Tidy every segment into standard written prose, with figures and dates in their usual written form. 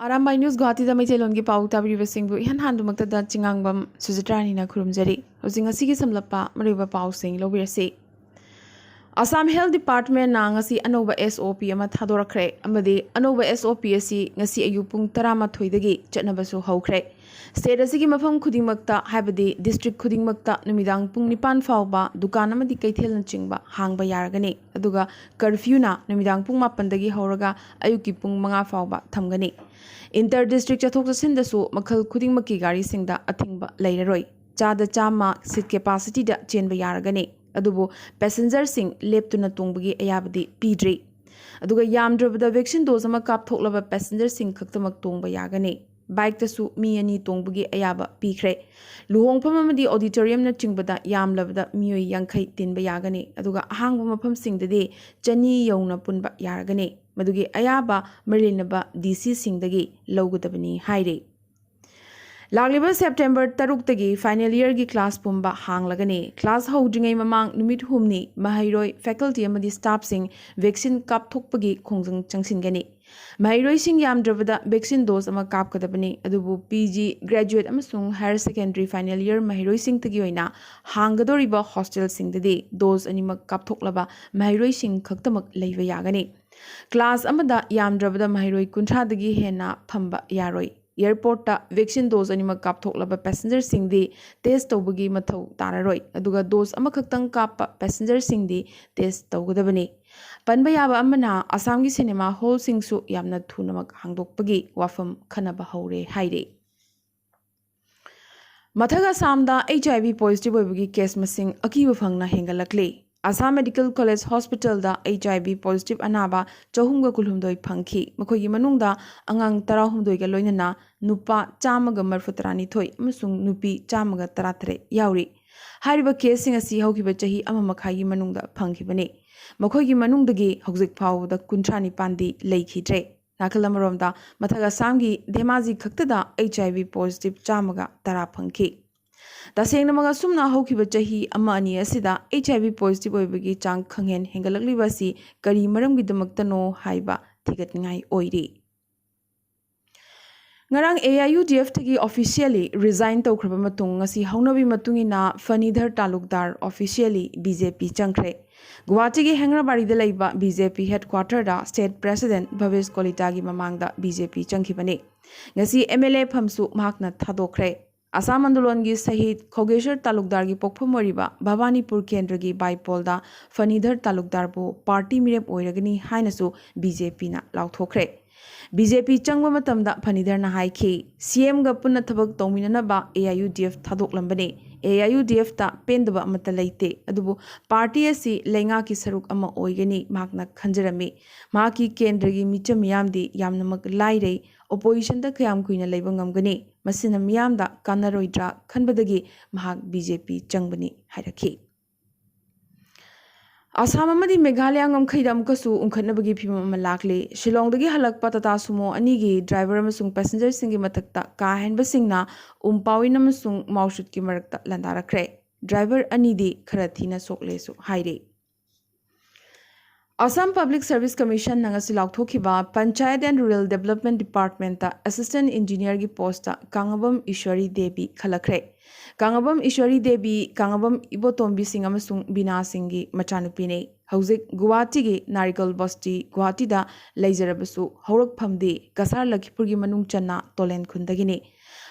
Arambai News Guwahati da Maithelon gi pau tabri singbu ihan handumakta da chingangbam Sujitrani na khurumjari hojing asigi samlapa mariba pau sing lobirasi Assam Health Department na ngasi anoba SOP ama thadorakre amadi anoba SOP asi ngasi ayu pung 13 dagi chatnabasu haukhre State asigi mafam khudingmakta habadi district khudingmakta numidang pung 9 fawba dukan amadi kaithel na chingba hangba yaragani aduga curfew na numidang pung 9 dagi hauraga ayuki pung 5 fawba thamgani Inter district chathok chasin dasu makhal khudingmakki gari singda athingba leiraroi chada chama seat capacity da chenba yaragani adubu passenger sing leptuna tungbagi ayabadi pidri aduga yamdrabada vaccine dose ama kapthoklaba passenger sing khaktamak tongba yagani bike tasu mi ani tongbagi ayaba pikre luhongpham amadi auditorium na chingbada yamlabada miyoi yankhai tinba yagani aduga ahangba mafam singdadi chani yauna punba yaragani madugi ayaba marinaba DC singdagi lawgadabani haire Lagliba September 3 tagi final year gi class pumba hanglagani class houdringai mamang numit humni mahairoi faculty amadi staff sing vaccine kap thokpagi khongjang changsingani mahairoi sing yamdrabada vaccine dose ama kap kadabani adubu PG graduate amasung higher secondary final year mahairoi sing tagi oina hanggadoriba hostel sing dadi dose animak kap thoklaba mahairoi sing khaktamak leiba yagani class amada yamdrabada mahairoi kunthra dagi hena phamba yaroi Airport ta vaccine dose anima kap thoklaba passenger singdi test tawbagi mathau tararoi aduga dose ama khaktang kap passenger singdi test tawgadabani panba yaba amana Assam gi cinema hall singsu yamna thunamak hangdokpagi wafam khanaba haure haire Mathaga Samda HIV positive oibagi case masing akiba phangna hengalakle Assam Medical College Hospital da HIV positive anaba chahumga kulhumdoi phangki makhogi manungda angang 13 ga loinana nupa chamaga marfutrani thoi amasung nupi chamaga 13 yauri hariba case sing asi haukiba chahi ama makhagi manungda phangkibani makhogi manungdagi hojik phawda kunthani pandi leikhidre nakalamaromda mathaga samgi dhemaji khaktada HIV positive chamaga 10 phangki Tasengna maga sumna haukiba chahi ama ani asida HIV positive oibagi chang khanghen hengalakliba si kari maramgi damaktano haiba thigatngai oiri Ngarang AIUDF tagi officially resign tawkraba matung ngasi haunabi matungina Fanidhar Talukdar officially BJP changkhre Guwahati gi Hengrabari da laiba BJP headquarter da state president Bhavesh Kolita gi mamangda BJP changkhibani ngasi MLA phamsu mahakna thadokre Assam Andolon gi Sahid Khogeshwar Talukdar gi Pokphomoriba Bhavanipur Kendra gi Baipolda Fanidhar Talukdar bu party mirep oiragani hainasu BJP na lauthokre BJP changba matamda Fanidhar na haiki CM ga punna thabak tawminana ba AIUDF thadoklambani AIUDF ta pendaba amata leite adubu party asi lenga ki saruk ama oigani makna khanjarami maki kendra gi micham yamdi yamnamak lairei opposition da kayam kuina leiba ngamgani masina miyamda kanaroidra khanbadagi mahak BJP changbani hairaki Assam amadi Meghalaya ngamkhaidam kasu unkhatnabagi phimam ama lakle Shillongdagi halakpa tata sumo anigi driver amasung passenger singi mathakta ka henba singna umpawin amasung maushut ki marakta landarakre driver anidi khara thina soklesu haire Assam Public Service Commission nangasi lauthokhiba Panchayat and Rural Development Department ta Assistant Engineer gi post ta Kangabam Ishwari Devi khalakre Kangabam Ishwari Devi Kangabam Ibotombi Singh amasung Bina Singh gi machanupi ne hauzik Guwahati gi Narikal Basti Guwahati da leijarabasu haurak phamdi Kasar Lakhipur gi manung channa Tolen khundagi ne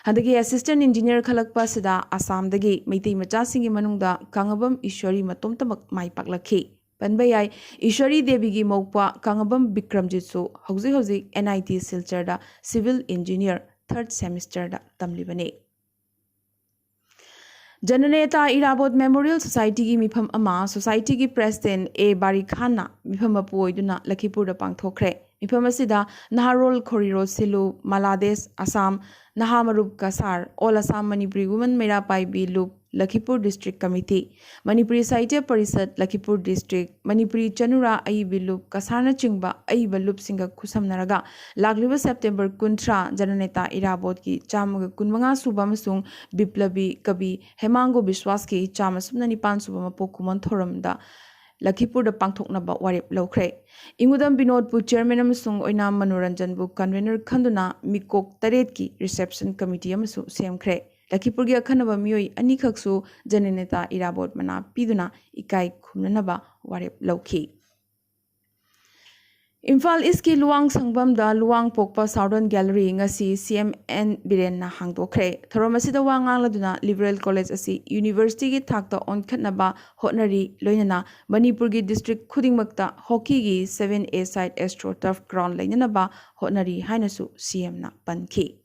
Handagi Assistant Engineer khalakpa sida Assam dagi Meitei macha singh gi manungda Kangabam Ishwari matomtamak mai paklakhi Panbayai Ishwari Devi gi mokpa Kangabam Bikramjitsu hauzi NIT Silchar da Civil Engineer 3rd semester da tamlibane Jananeta Irabot Memorial Society gi mifam ama society gi president A Bari Khanna mifam apu oiduna Lakhipur da pangthokre mifam asida Naharol Khoriro Silu Malades Assam Nahamarup Kasar All Assam Manipuri Women Merapai Bi Loop Lakhipur District Committee Manipuri Sahitya Parisad Lakhipur District Manipuri Chanura Aibi Loop Kasarna Chingba Aiba Loop Singa Kusamnaraga Lagliba September Kuntra Jananeta Irabot ki Chamaga Kunmanga Suba Masung Biplabi Kabi Hemango Biswas ki Chamasubna Nipan Suba Mapo Kumon Thoram da Lakhipurda pangthoknaba warep lawkhre Ingudam Binodpu chairman amasung Oinam Manoranjanbu convener khanduna mikok taret ki reception committee amasu semkhre Lakhipurgi akhanaba miyoi anikhaksu janeneta irabot mana piduna ikai khumnanaba warep lawkhi Imphal East ki Luang Sangbam da Luang Pokpa Southern Gallery ngasi CMN Biren na hangdokre Thoromasida wangang laduna Liberal College asi University ki thakta onkhatnaba hotnari loinana Manipur gi district khudingmakta hockey gi 7A side Astro Turf ground lainanaba hotnari hainasu CM na pankhi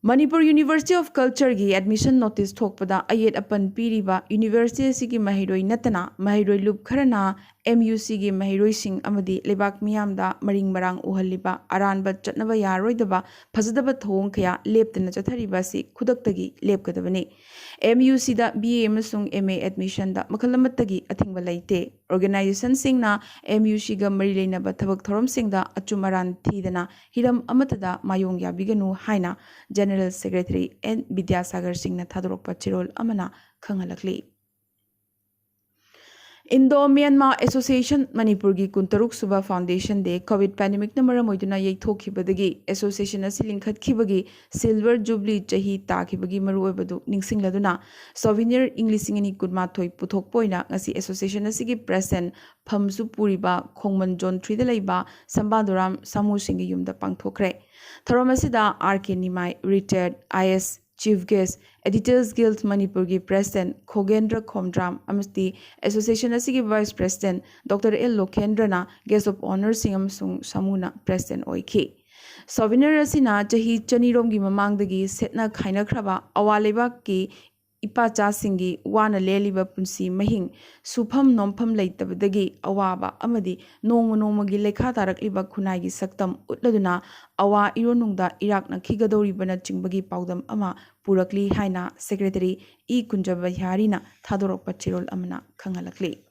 Manipur University of Culture gi admission notice thokpada ayet apan piriba University sigi mahiroi natana mahiroi lup kharana MUC gi mahiroi sing amadi lebak miyamda maring marang uhalliba aranba chatnaba yaroidaba phajadaba thong khaya leptana chathariba si khudaktagi lepkadabani MUC da BA amasung MA admission da makhalamatagi athingba leite organization singna MUC ga mari leinaba thabak thorom singda achumaran thidana hiram amatada mayong yabiganu haina General Secretary N. Vidyasagar Singh na thadorokpa chirol amana khangalakli. Indo-Myanmar Association Manipur gi kuntaruk suba foundation de COVID pandemic na maramoiduna yaithokibadagi association asi lingkhatkibagi silver jubilee chahi takibagi maruoibadu ningsingladuna souvenir Englishingani kudmathoi puthokpoina ngasi association asigi president phamsu puriba khongman zone 3 da leiba sambaduram samu singi yumda pangthokre Thoromasida RK Nimai retired IS Chief Guest Editors Guild Manipur gi President Khogendra Khomdram amasti Association asigi Vice President Dr. L. Lokendrana Guest of Honor Singam Sung Samuna President oiki Souvenir asina chahi chanirom gi mamangdagi setna khaina khraba awaleba ki Ipacha singi wana leliba punsi mahing sufam nompham leitabadagi awaba amadi nongmagi lekha tarakliba khunai gi saktam utladuna awa ironungda irakna khigadoribana chingbagi paudam ama purakli haina secretary E Kunjabahari thadorokpa chirol amana khangalakli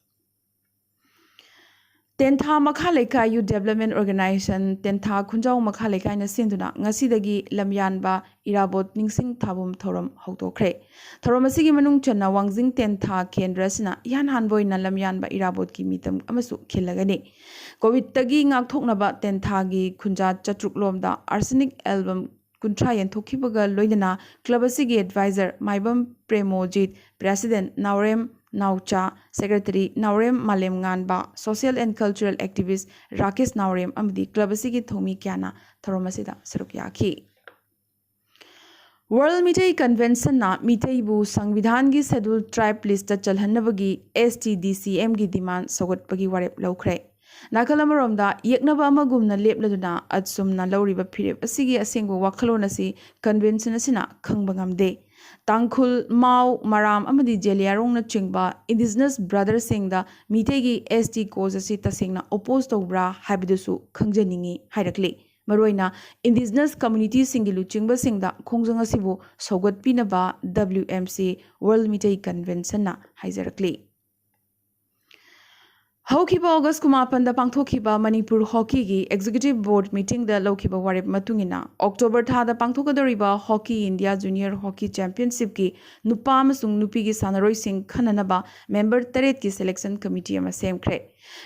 Tentha Makhaleka Youth Development Organization Tentha Khunjau Makhaleka na sinduna ngasidagi lamyanba irabot ningsing thabum thorom hotokre thorom asigi manung channa wangjing Tentha kendrasna yan hanboi na lamyanba irabot ki mitam amasu khilagani covid tagi ngak thoknaba Tentha gi khunja chatruk lomda arsenic album kuntra yen thokhibaga loidana club asigi advisor maibam premojit president Naurem Naucha, Secretary Naurem Malem Nganba, Social and Cultural Activist Rakesh Naurem Amdi Clubasigi Thomi Kyana, Thoromasida Sarukyaki. World Mitei Convention na Mitei bu Sangvidhan gi Scheduled Tribe List Chalhanabagi STDCM gi demand Sogot Pagi Warep Lawkre. Nakalamaromda Yeknaba Amagumna Lepladuna Atsumna Loriba Pirip Asigi Asingwa Wakalonasi Convention Asina Kangbangamde. Tangkhul Mau Maram Amadi Jeliarong na chingba Indigenous Brothers Singda Mitegi ST cause asi tasengna opposed tobra habidusu khangjaningi hairakli Maroina Indigenous Community Singilu chingba singda khongjang asibu sogot pinaba WMC World Mitei Convention na haijarakli Haukiba August Kumapanda Pangthokiba Manipur Hockey gi Executive Board meeting the Lokiba Warep Matungina October Thada Pangthokadoriba Hockey India Junior Hockey Championship ki Nupa amasung Nupi gi Sanaroi Sing Khananaba Member Taret ki Selection Committee ama semkhre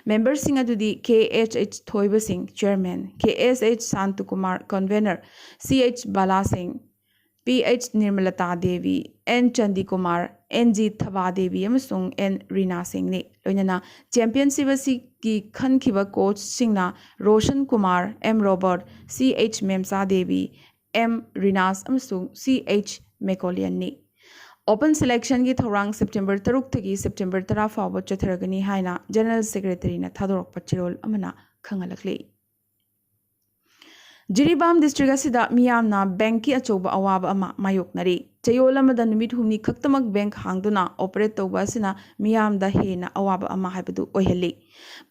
Member Sing adudi KHH Thoiba Singh Chairman KSH Santukumar Convener CH Bala Singh PH Nirmalata Devi N Chandi Kumar NG Thaba Devi amasung N Rina Singh ni loinana championship ki khankiba coach singna Roshan Kumar M Robert CH Memsa Devi M Rinas amasung CH Mekolian ni Open selection ki thorang September 3 thagi September 10 fawba chatharagani haina General Secretary na thadorok pachirol amana khangalakli Jiribam district asida miyamna bank ki achoba awaba ama mayoknari chayola madan numit humni khaktamak bank hangduna operate tawba asina miyamda hena awaba ama haibadu oihali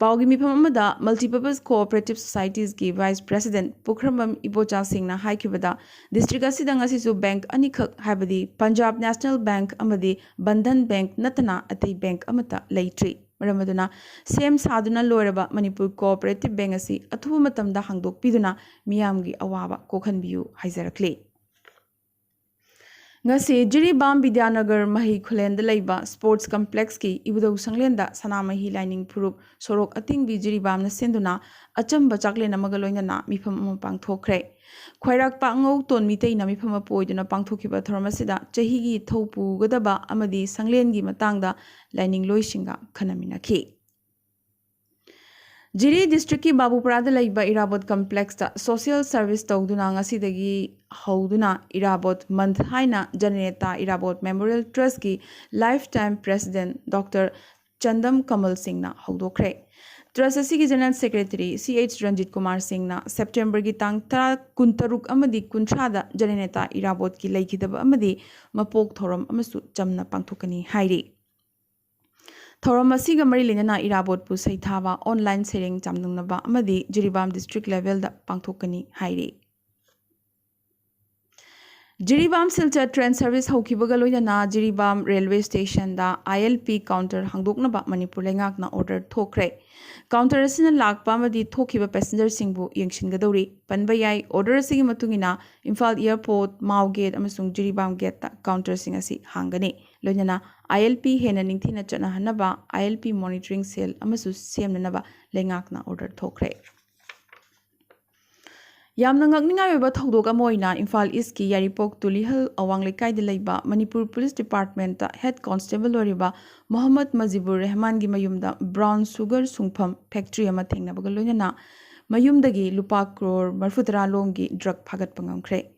pawgi mifam amada multipurpose cooperative societies ki vice president Pukramam Ibocha Singna haikibada district asida ngasisu bank anikhak haibadi Punjab National Bank amadi Bandhan Bank natana atai bank amata leitri Maramaduna same saduna loiraba Manipur Cooperative Bank asi athuba matamda hangdok piduna miyamgi awaba kokhanbiyu haijarakli ngasi Jiribam Vidyanagar Mahi Khulenda Laiba Sports Complex ki Ibudau Sanglenda Sanamahi Lining Purup Sorok Ating Bi Jiribam na Senduna Achamba Chaklena Magaloina na Mifam Pangthokre Khwairak Pangau Ton Mitei na Mifam Poiduna Pangthokiba Thormasida Chahigi Thopu Gadaba Amadi Sanglengi Matangda Lining Loishinga Kanaminaki Jiri District ki Babuparada Laiba Irabot Complex ta Social Service Tawduna ngasidagi Hauduna Irabot Month Haina Janeta Irabot Memorial Trust ki Lifetime President Dr. Chandam Kamal Singh na Haudokre. Trust asigi General Secretary CH Ranjit Kumar Singh na September ki tang tara kuntaruk amadi kuntrada Janeta Irabot ki laikidaba amadi mapok thoram amasu chamna pangthokani hairi. Thoram asiga mari lenana Irabot pu saithaba online sering chamnungnaba amadi Jiribam district level da pangthokani hairi. Jiribam Silchar train service haukibaga loinana Jiribam railway station da ILP counter hangdoknaba Manipur lengakna order thokre. Counter asina lakpa amadi thokiba passenger singbu yengshingadori panba yai order asigi matungina Imphal airport Mau gate amasung Jiribam gate ta counter sing asi hangani loinana ILP hena ningthina chana hanaba ILP monitoring cell amasu semnanaba lengakna order thokre. Yamna ngakningai oiba thodok amoina Imphal East ki Yaripok Tulihal Awang Lekai de Laiba Manipur Police Department ta Head Constable Oriba Mohammad Mazibur Rahman gi mayumda brown sugar sungpham factory ama thengnabaga loinana mayumdagi lupa crore marfutara lomgi drug phagat pangamkhre.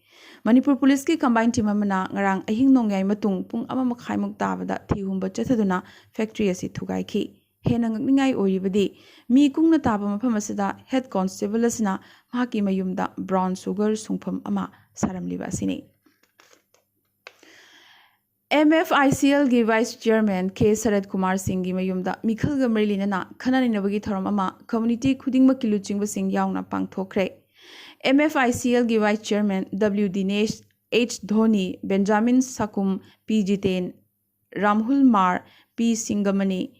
Manipur Police ki combined team amana ngarang ahing nongyai matung pung ama makhai muk tabada thihumba chathaduna factory asi thugai khi. Hena ngakningai oiribadi mi kungna taba mafam asida head constable asina mahaki mayumda brown sugar sungpham ama saramliba asini. MFICL gi vice chairman K Sarat Kumar Singh gi mayumda mikhal ga marilina na khanani thoram ama community khudingma kiluchingba sing yaungna pangthokre. MFICL gi vice chairman W Dinesh H Dhoni Benjamin Sakum P Jiten Ramhul Mar P Singamani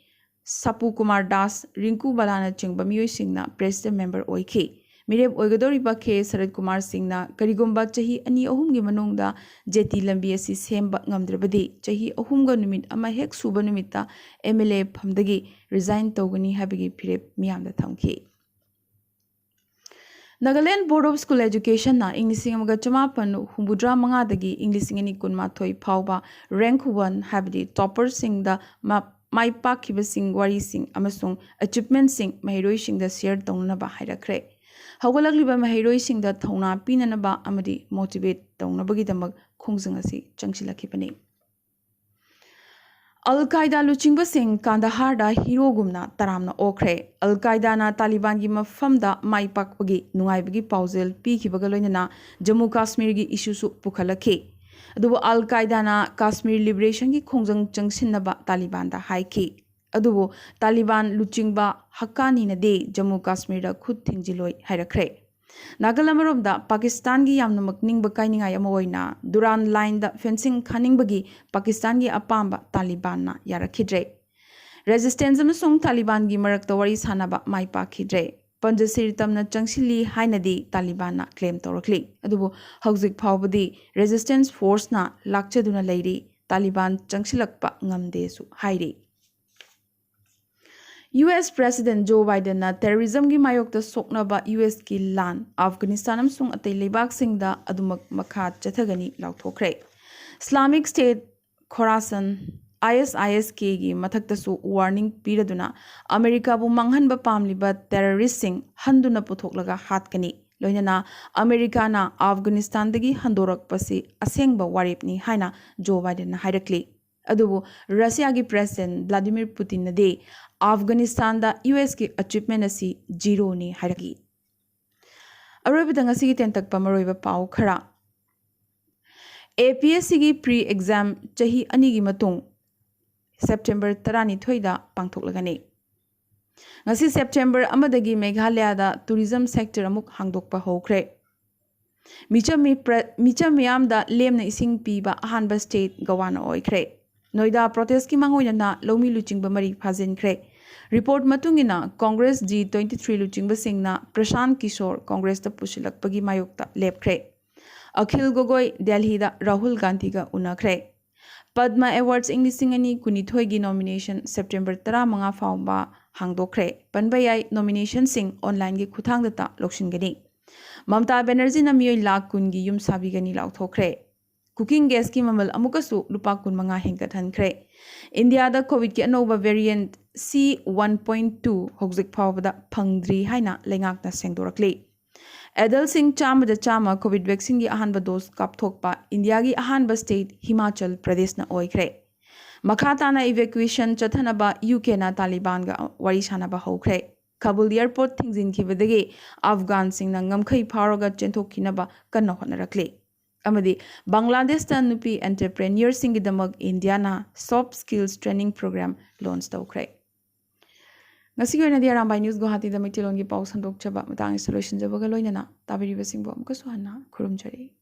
Sapu Kumar Das, Rinku Balana Chingba Miyoi Singna, President Member Oike. Mireb Oigadoriba K. Sarat Kumar Singna, Karigumba Chahi Ani Ohumgi Manungda, Jeti Lambiasi Semba Ngamdrabadi, Chahi Ohumga Numit Ama Hek Suba Numita, MLA Pamdagi, resign Togani Habigi Pirep Miamda Thamki. Nagaland Board of School Education na English Amaga Chamapan Humbudra Mangadagi, English Ingani Kunma Thoi Pauba, rank 1 Habidi, topper Sing the map. Mai Pakiba Sing Wari Sing Amasung achievement Sing Mahiroi Sing the Sear Donaba Hidakre. Hawalagliba Mahiroi Sing the Tona Pinanaba Amadi motivate Donabagi Damag Kungzangasi Changshila Kipani. Al Qaeda Luchingba Sing Kandaharda Hero Gumna Taramna Okre. Al Qaeda na Taliban Gima Famda Mai Pakbagi Nungaibagi Pausel Pikibagaloina Jammu Kashmir gi issues Pukalake. Adubo Al Qaeda na Kashmir Liberation ki khongjang changsinaba Taliban da haiki. Adubo Taliban luchingba Haqqani na de Jammu Kashmir da khud thingjiloi hairakre. Nagalamarom da Pakistan gi yamna makning bakaininga yamoina Duran line da fencing khaningbagi Pakistan gi apamba Taliban na yarakhidre. Resistance amasung Taliban gi marakta wari sanaba mai pakhidre. Panjasir tamna changsili hainadi Taliban na claim torakli. Adubo hauzik phawbadi resistance force na lakchaduna leiri Taliban changsilakpa ngamdesu hairi. US President Joe Biden na terrorism gi mayokta soknaba US ki lan Afghanistan amsung atay lebak singda adumak makha chathagani lauthokre. Islamic State Khorasan ISIS gi mathaktasu warning piraduna America bu manghanba pamliba terrorist sing handuna puthoklaga hatkani loinana America na Afghanistan dagi handorak pasi asengba waripni haina Joe Biden na hairakli. Adubu Russia gi President Vladimir Putin na de Afghanistan da US ki achievement asi zero ni hairaki. Aroibida ngasi gi tentak pamaroiba pau khara. APSC gi pre-exam chahi ani gi matung September 12 da pangthoklagani. Ngasi September amadagi Meghalaya da tourism sector amuk hangdokpa hokre. Micham miyam da lemna ising piba ahanba state gawana oikre. Noida protest ki mangoina na lomi luchingba mari phajinkre. Report matungina Congress G23 luchingba singna Prashant Kishore Congress ta pushilakpagi mayokta lepkre. Akhil Gogoi Delhi da Rahul Gandhi ga unakhre. Padma Awards English ani kunithoi gi nomination September 15 fauba hangdokre. Panbayai nomination sing online gi khuthang data loksingani. Mamta Banerjee na miyoi lakh kun gi yum sabigani lauthokre. Cooking gas ki mamal amukasu lupa kun manga hengathankre. India da COVID ki anova variant C1.2 hokzik phawbada phangdri haina lengak na sengdorakli. Adult sing chama da chama COVID vaccine gi ahanba dose kapthokpa India gi ahanba state Himachal Pradesh na oikre. Makhata na evacuation chathanaba UK na Taliban ga wari sanaba hokre. Kabul airport thingzin kibadagi Afghan sing na ngamkhai pharaga chenthokkinaba kanna honarakli. Amadi Bangladesh ta nupi entrepreneur singidamag India na soft skills training program launch tawkre. Ngasi ko na di Arambai News Guwahati da Maitilon gi paw sandok chaba matang solution jabaga loinana tabiri basingbo amkasu hanna khurumjari.